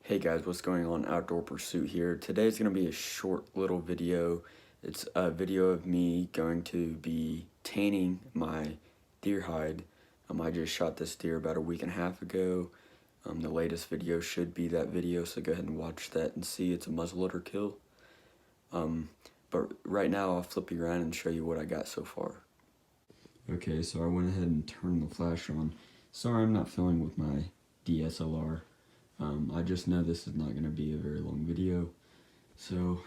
Hey guys, what's going on? Outdoor Pursuit here. Today's going to be a short little video. It's a video of me going to be tanning my deer hide. I just shot this deer about a week and a half ago. The latest video should be that video, so go ahead and watch that and see. It's a muzzleloader kill. But right now I'll flip you around and show you what I got so far. Okay, so I went ahead and turned the flash on. Sorry I'm not filming with my DSLR. I just know this is not going to be a very long video, so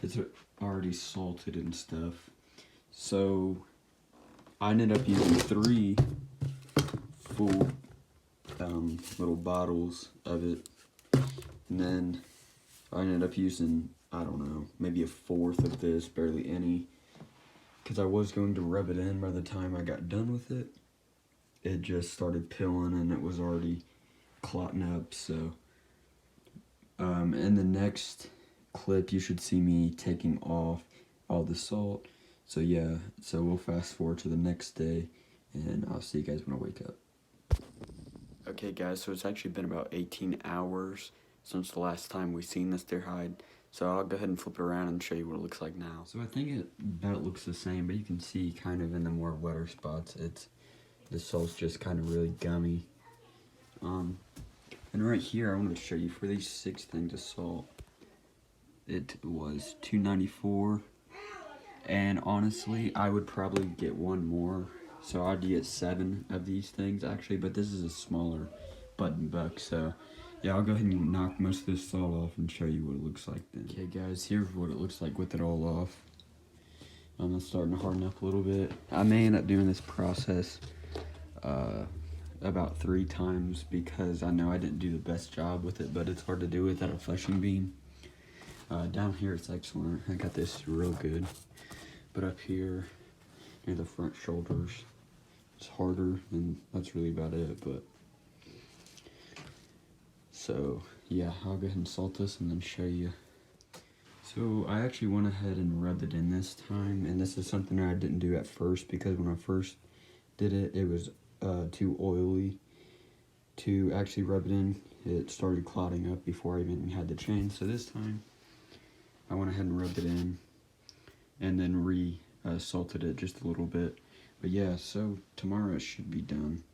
it's already salted and stuff. So I ended up using 3 full little bottles of it, and then I ended up using, I don't know, maybe a 1/4 of this, barely any, because I was going to rub it in. By the time I got done with it, it just started pilling and it was already clotting up. So in the next clip you should see me taking off all the salt. So yeah, so we'll fast forward to the next day and I'll see you guys when I wake up. Okay guys, so it's actually been about 18 hours since the last time we seen this deer hide, so I'll go ahead and flip it around and show you what it looks like now. So I think it about looks the same, but you can see kind of in the more wetter spots, the salt's just kind of really gummy. And right here, I wanted to show you, for these 6 things of salt, it was $2.94, and honestly, I would probably get one more, so I'd get 7 of these things actually, but this is a smaller button buck, so yeah, I'll go ahead and knock most of this salt off and show you what it looks like then. Okay guys, here's what it looks like with it all off. It's starting to harden up a little bit. I may end up doing this process about 3 times because I know I didn't do the best job with it, but it's hard to do without a fleshing beam. Down here it's excellent. I got this real good, but up here near the front shoulders it's harder, and that's really about it. But so yeah, I'll go ahead and salt this and then show you. So I actually went ahead and rubbed it in this time, and this is something I didn't do at first because when I first did it, it was too oily to actually rub it in. It started clotting up before I even had the chain. So this time I went ahead and rubbed it in and then salted it just a little bit. But yeah, so tomorrow it should be done,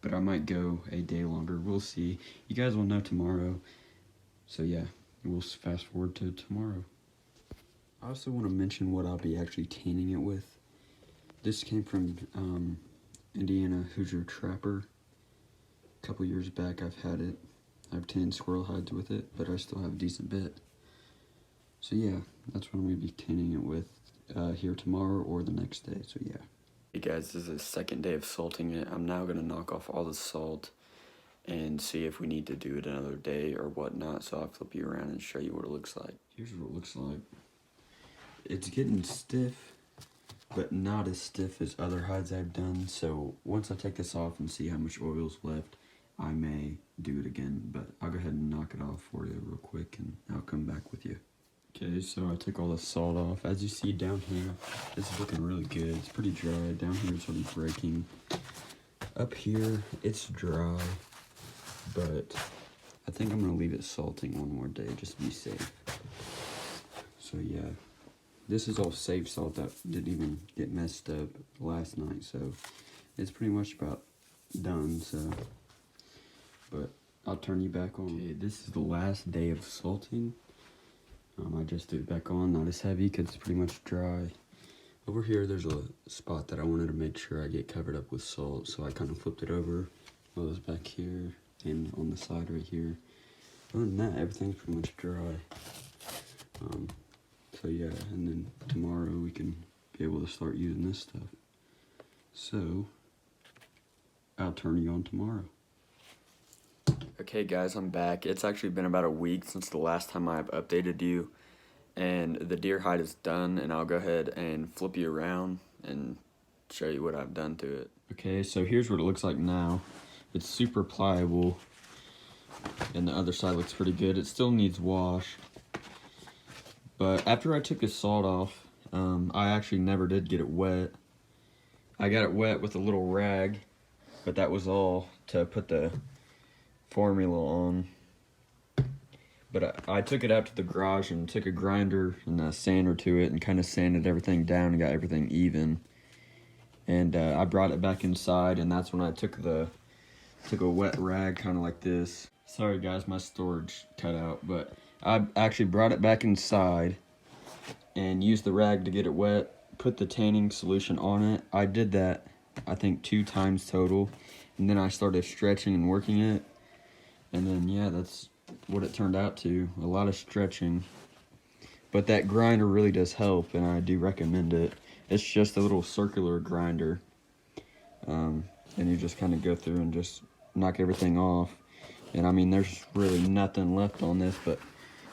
but I might go a day longer. We'll see. You guys will know tomorrow. So yeah, we'll fast forward to tomorrow. I also want to mention what I'll be actually tanning it with. This came from Indiana Hoosier Trapper. A couple years back I've had it. I've tanned squirrel hides with it, but I still have a decent bit. So yeah, that's what I'm going to be tanning it with here tomorrow or the next day, so yeah. Hey guys, this is the second day of salting it. I'm now going to knock off all the salt and see if we need to do it another day or whatnot, so I'll flip you around and show you what it looks like. Here's what it looks like. It's getting stiff, but not as stiff as other hides I've done, so once I take this off and see how much oil's left, I may do it again, but I'll go ahead and knock it off for you real quick and I'll come back with you. Okay, so I took all the salt off. As you see down here, it's looking really good. It's pretty dry. Down here it's already breaking. Up here, it's dry, but I think I'm gonna leave it salting one more day just to be safe. So yeah. This is all safe salt that didn't even get messed up last night, so it's pretty much about done, so, but I'll turn you back on. Okay, this is the last day of salting. I just threw it back on, not as heavy because it's pretty much dry. Over here, there's a spot that I wanted to make sure I get covered up with salt, so I kind of flipped it over while it was back here and on the side right here. Other than that, everything's pretty much dry. So yeah, and then tomorrow we can be able to start using this stuff. So, I'll turn you on tomorrow. Okay guys, I'm back. It's actually been about a week since the last time I've updated you, and the deer hide is done, and I'll go ahead and flip you around and show you what I've done to it. Okay, so here's what it looks like now. It's super pliable, and the other side looks pretty good. It still needs wash. But after I took the salt off, I actually never did get it wet. I got it wet with a little rag, but that was all to put the formula on. But I took it out to the garage and took a grinder and a sander to it and kind of sanded everything down and got everything even. And I brought it back inside, and that's when I took a wet rag, kind of like this. Sorry guys, my storage cut out, but I actually brought it back inside and used the rag to get it wet, put the tanning solution on it. I did that, I think 2 times total, and then I started stretching and working it, and then yeah, that's what it turned out to, a lot of stretching. But that grinder really does help, and I do recommend it. It's just a little circular grinder, and you just kind of go through and just knock everything off. And I mean, there's really nothing left on this but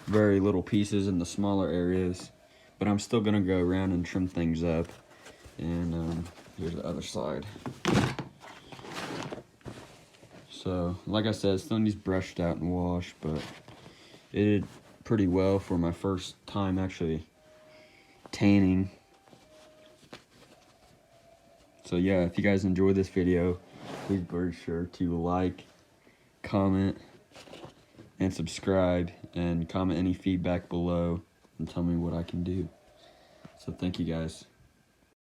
very little pieces in the smaller areas, but I'm still gonna go around and trim things up. And here's the other side. So like I said, it still needs brushed out and washed, but it did pretty well for my first time actually tanning. So yeah, if you guys enjoyed this video, please be sure to like, comment, and subscribe, and comment any feedback below and tell me what I can do. So thank you guys.